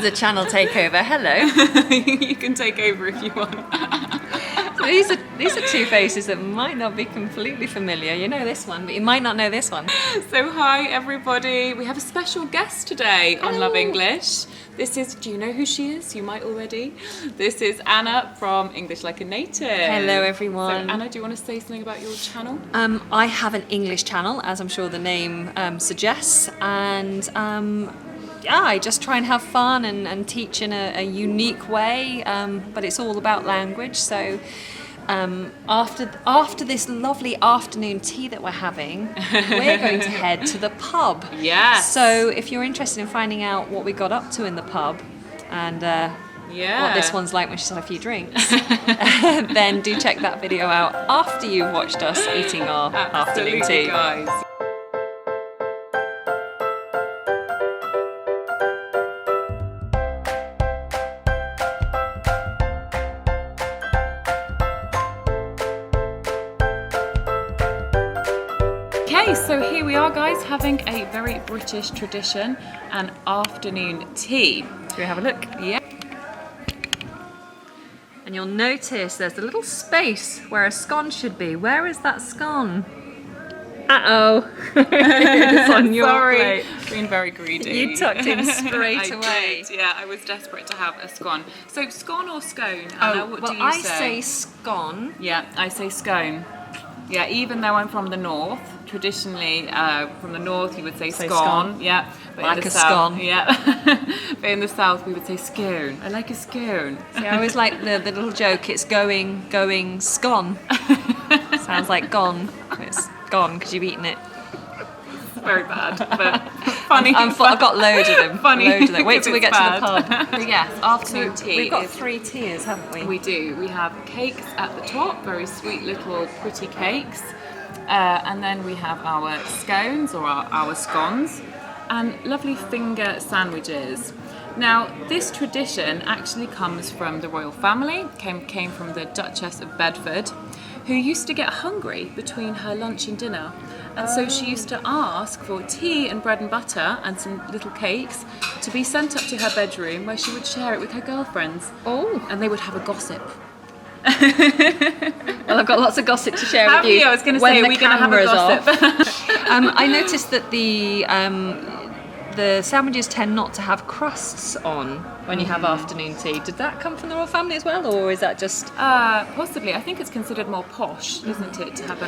is a channel takeover. Hello. You can take over if you want. So these are two faces that might not be completely familiar. You know this one, but you might not know this one. So hi everybody. We have a special guest today on Love English. This is, do you know who she is? You might already. This is Anna from English Like a Native. Hello everyone. So Anna, do you want to say something about your channel? I have an English channel, as I'm sure the name suggests, and I just try and have fun and teach in a unique way, but it's all about language. So after this lovely afternoon tea that we're having, we're going to head to the pub. Yes. So if you're interested in finding out what we got up to in the pub and what this one's like when she's had a few drinks, then do check that video out after you've watched us eating our afternoon tea. Guys. Okay, so here we are guys having a very British tradition, an afternoon tea. Should we have a look? Yeah. And you'll notice there's a little space where a scone should be. Where is that scone? Uh-oh. It's on your plate. Being very greedy. You tucked in straight away. Did, yeah, I was desperate to have a scone. So scone or scone, Anna, what do you I say? say scone. Yeah, I say scone. Yeah, even though I'm from the north, traditionally from the north you would say scone. Yeah, but like in the a south, scone. Yeah, but in the south we would say scone. I like a scone. See, I always like the little joke. It's going scone. Sounds like gone. It's gone because you've eaten it. Very bad, but funny. I've got loads of them. Funny. Loads of them. Wait till we get to the pub. But yes, afternoon tea. We've got 3 tiers, haven't we? We do. We have cakes at the top, very sweet little pretty cakes. And then we have our scones or our scones and lovely finger sandwiches. Now, this tradition actually comes from the royal family, came from the Duchess of Bedford, who used to get hungry between her lunch and dinner. And so she used to ask for tea and bread and butter and some little cakes to be sent up to her bedroom where she would share it with her girlfriends. Oh. And they would have a gossip. Well, I've got lots of gossip to share with you. I was going to say, are we going to have a gossip? I noticed that the sandwiches tend not to have crusts on when you have afternoon tea. Did that come from the royal family as well, or is that just? Possibly. I think it's considered more posh, isn't it, to have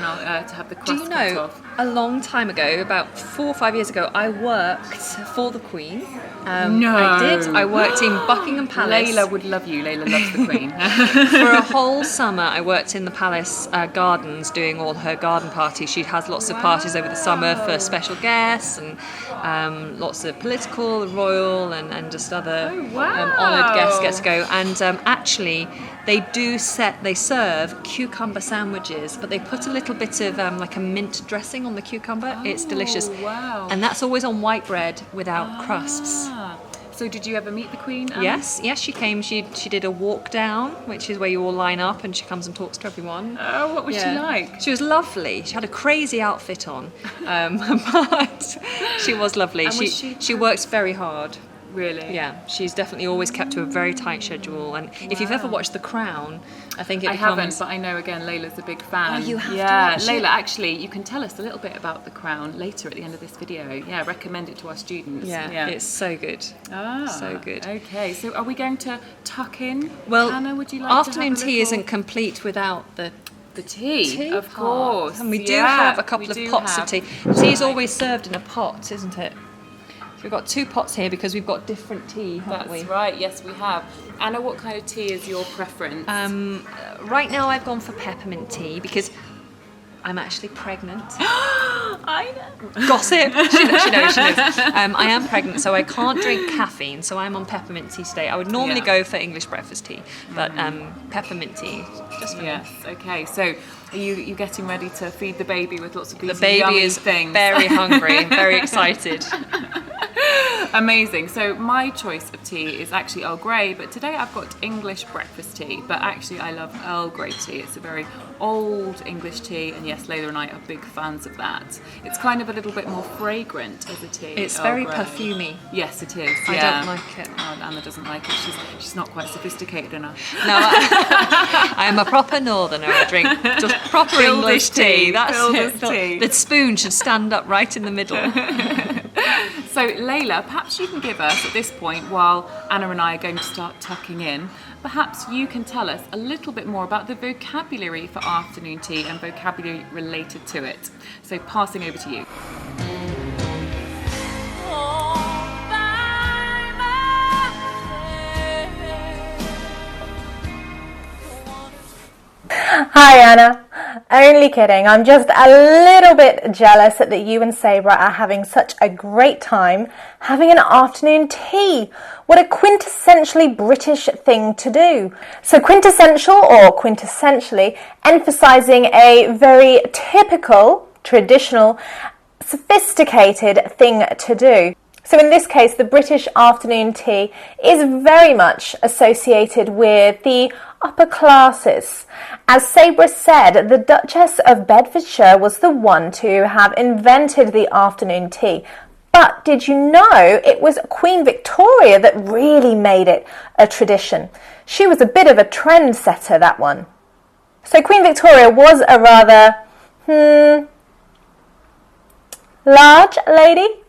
the crust Do you cut know? off? A long time ago, about 4 or 5 years ago, I worked for the Queen. No. I did. I worked in Buckingham Palace. Leila would love you. Leila loves the Queen. For a whole summer, I worked in the palace gardens doing all her garden parties. She has lots of parties over the summer for special guests and lots of political, royal, and just other honoured guests get to go. And actually, they serve cucumber sandwiches, but they put a little bit of like a mint dressing on the cucumber. It's delicious. Wow. And that's always on white bread without crusts. So did you ever meet the Queen, Anna? Yes, she came. She did a walk down, which is where you all line up and she comes and talks to everyone. Oh, what was she like? She was lovely. She had a crazy outfit on, but she was lovely. And She works very hard. Really? Yeah, she's definitely always kept to a very tight schedule. And if you've ever watched The Crown, I think it becomes... I haven't, but I know, again, Leila's a big fan. Oh, you have to watch Leila, it. actually, you can tell us a little bit about The Crown later at the end of this video. Yeah, recommend it to our students. Yeah, it's so good. So good. Okay, so are we going to tuck in? Well, Hannah, would you like afternoon to have tea a isn't little... complete without the tea, of part. course. And we do have a couple of pots of tea. Tea is always served in a pot, isn't it? We've got 2 pots here because we've got different tea, haven't we? That's right, yes we have. Anna, what kind of tea is your preference? Right now I've gone for peppermint tea because I'm actually pregnant. I know. Gossip. She knows. I am pregnant, so I can't drink caffeine, so I'm on peppermint tea today. I would normally go for English breakfast tea, but peppermint tea just for me. Yes, okay. So are you getting ready to feed the baby with lots of these The baby yummy is things? very hungry, very excited. Amazing. So my choice of tea is actually Earl Grey, but today I've got English breakfast tea. But actually I love Earl Grey tea. It's a very old English tea, and yes, Leila and I are big fans of that. It's kind of a little bit more fragrant as a tea. It's Earl very Grey. Perfumey. Yes, it is. I yeah. don't like it. Oh, Anna doesn't like it. She's not quite sophisticated enough. No, I am a proper northerner. I drink just proper English tea. That's Builder's it. tea. The spoon should stand up right in the middle. So Leila, perhaps you can give us at this point, while Anna and I are going to start tucking in, perhaps you can tell us a little bit more about the vocabulary for afternoon tea and vocabulary related to it. So passing over to you. Hi Anna, only kidding. I'm just a little bit jealous that you and Sabrah are having such a great time having an afternoon tea. What a quintessentially British thing to do. So quintessential or quintessentially emphasizing a very typical, traditional, sophisticated thing to do. So in this case, the British afternoon tea is very much associated with the upper classes. As Sabrah said, the Duchess of Bedfordshire was the one to have invented the afternoon tea. But did you know it was Queen Victoria that really made it a tradition? She was a bit of a trendsetter, that one. So Queen Victoria was a rather, large lady.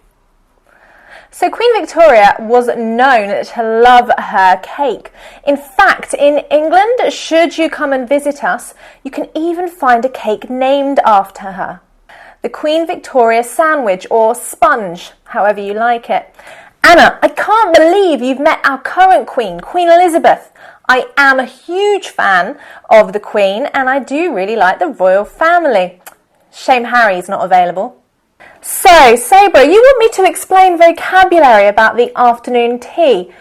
So Queen Victoria was known to love her cake. In fact, in England, should you come and visit us, you can even find a cake named after her. The Queen Victoria sandwich, or sponge, however you like it. Anna, I can't believe you've met our current Queen, Queen Elizabeth. I am a huge fan of the Queen, and I do really like the royal family. Shame Harry's not available. So, Sabrah, you want me to explain vocabulary about the afternoon tea.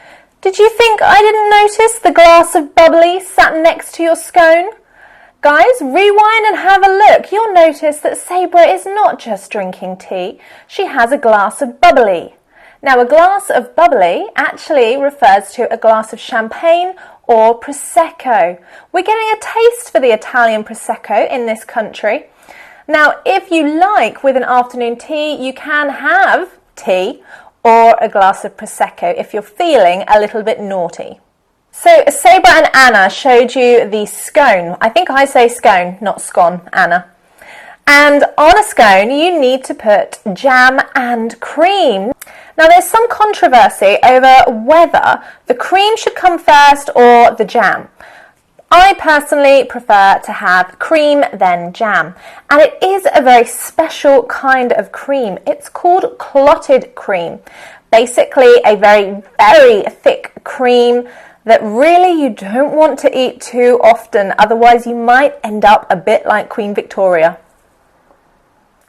Did you think I didn't notice the glass of bubbly sat next to your scone? Guys, rewind and have a look. You'll notice that Sabrah is not just drinking tea. She has a glass of bubbly. Now, a glass of bubbly actually refers to a glass of champagne or Prosecco. We're getting a taste for the Italian Prosecco in this country. Now, if you like, with an afternoon tea, you can have tea or a glass of Prosecco if you're feeling a little bit naughty. So, Sabrah and Anna showed you the scone. I think I say scone, not scone, Anna. And on a scone, you need to put jam and cream. Now, there's some controversy over whether the cream should come first or the jam. I personally prefer to have cream then jam, and it is a very special kind of cream. It's called clotted cream. Basically a very, very thick cream that really you don't want to eat too often, otherwise you might end up a bit like Queen Victoria.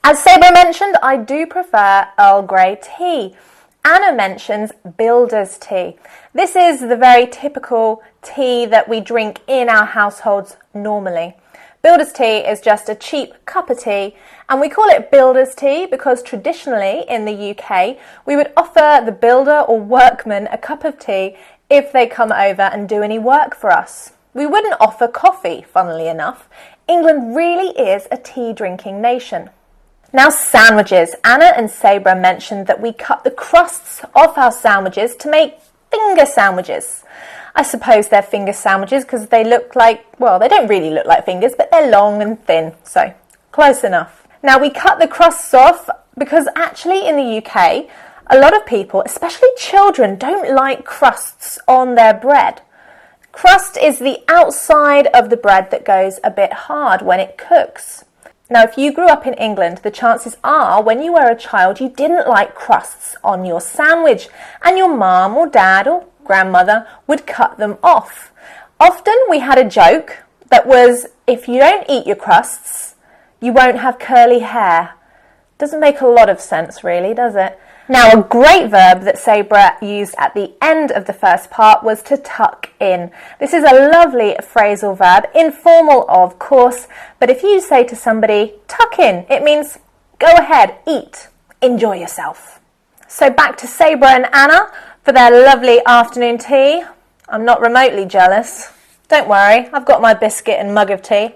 As Sabrah mentioned, I do prefer Earl Grey tea. Anna mentions builder's tea. This is the very typical tea that we drink in our households normally. Builder's tea is just a cheap cup of tea, and we call it builder's tea because traditionally in the UK we would offer the builder or workman a cup of tea if they come over and do any work for us. We wouldn't offer coffee, funnily enough. England really is a tea drinking nation. Now, sandwiches. Anna and Sabrah mentioned that we cut the crusts off our sandwiches to make finger sandwiches. I suppose they're finger sandwiches because they look like, well, they don't really look like fingers, but they're long and thin, so close enough. Now, we cut the crusts off because actually in the UK, a lot of people, especially children, don't like crusts on their bread. Crust is the outside of the bread that goes a bit hard when it cooks. Now, if you grew up in England, the chances are when you were a child, you didn't like crusts on your sandwich, and your mum or dad or grandmother would cut them off. Often we had a joke that was, if you don't eat your crusts, you won't have curly hair. Doesn't make a lot of sense really, does it? Now, a great verb that Sabrah used at the end of the first part was to tuck in. This is a lovely phrasal verb, informal of course, but if you say to somebody, tuck in, it means go ahead, eat, enjoy yourself. So back to Sabrah and Anna for their lovely afternoon tea. I'm not remotely jealous. Don't worry, I've got my biscuit and mug of tea.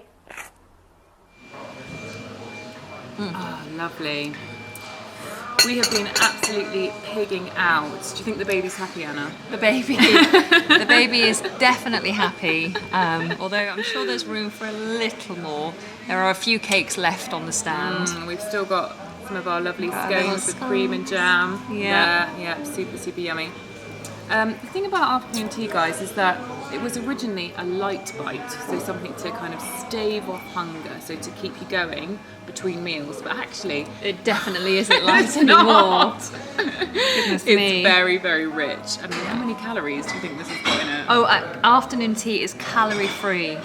Oh, lovely. We have been absolutely pigging out. Do you think the baby's happy, Anna? The baby is definitely happy, although I'm sure there's room for a little more. There are a few cakes left on the stand. We've still got some of our lovely scones with cream and jam. Yeah, super, super yummy. The thing about afternoon tea, guys, is that it was originally a light bite, so something to kind of stave off hunger, so to keep you going between meals, but actually It definitely isn't light anymore. Goodness it's me. very, very rich. I mean, how many calories do you think this has got in it? Oh, afternoon tea is calorie free.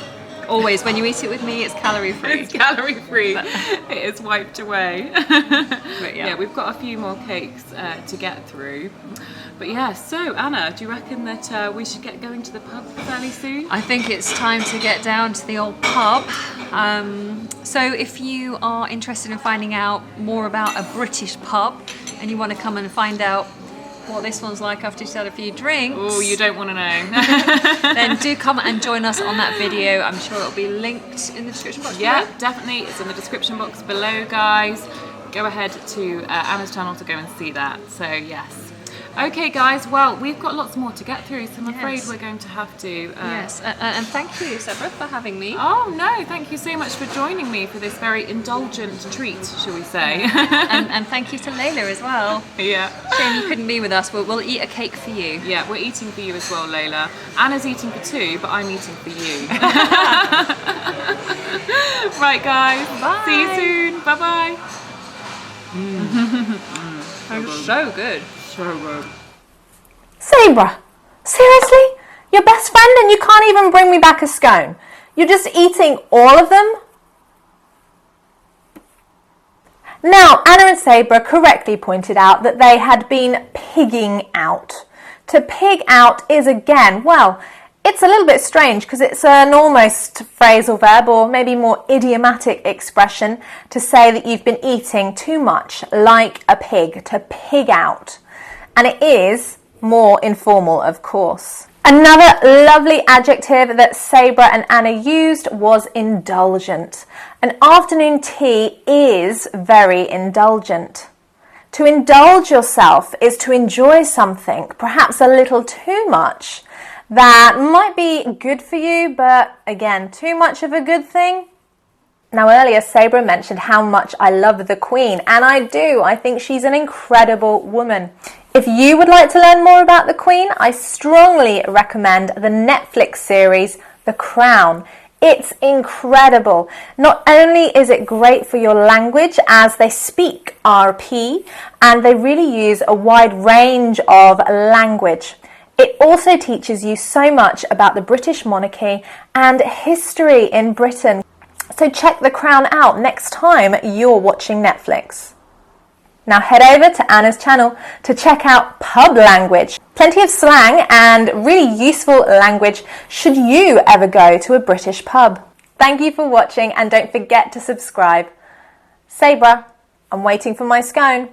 Always, when you eat it with me, it's calorie free. It's calorie free. It is wiped away. But Yeah, we've got a few more cakes to get through. But yeah, so Anna, do you reckon that we should get going to the pub fairly soon? I think it's time to get down to the old pub. So if you are interested in finding out more about a British pub and you want to come and find out what this one's like after you've had a few drinks, Oh, you don't want to know. then do come and join us on that video. I'm sure it'll be linked in the description box. Yeah, below. definitely. It's in the description box below, guys. Go ahead to Anna's channel to go and see that. So yes. Okay, guys. Well, we've got lots more to get through, so I'm afraid Yes. we're going to have to. Yes, and thank you, Sabrah, for having me. Oh no! Thank you so much for joining me for this very indulgent treat, shall we say? And thank you to Leila as well. Yeah. Shame you couldn't be with us, but we'll eat a cake for you. Yeah, we're eating for you as well, Leila. Anna's eating for two, but I'm eating for you. Right, guys. Bye. See you soon. Bye bye. So good. So good. Sabrah, seriously? Your best friend and you can't even bring me back a scone? You're just eating all of them? Now, Anna and Sabrah correctly pointed out that they had been pigging out. To pig out is again, well, it's a little bit strange because it's an almost phrasal verb or maybe more idiomatic expression to say that you've been eating too much like a pig, to pig out. And it is more informal, of course. Another lovely adjective that Sabrah and Anna used was indulgent. An afternoon tea is very indulgent. To indulge yourself is to enjoy something, perhaps a little too much, that might be good for you, but again, too much of a good thing. Now earlier, Sabrah mentioned how much I love the Queen, and I do. I think she's an incredible woman. If you would like to learn more about the Queen, I strongly recommend the Netflix series, The Crown. It's incredible. Not only is it great for your language as they speak RP, and they really use a wide range of language. It also teaches you so much about the British monarchy and history in Britain. So check The Crown out next time you're watching Netflix. Now head over to Anna's channel to check out pub language. Plenty of slang and really useful language should you ever go to a British pub. Thank you for watching and don't forget to subscribe. Sabrah, I'm waiting for my scone.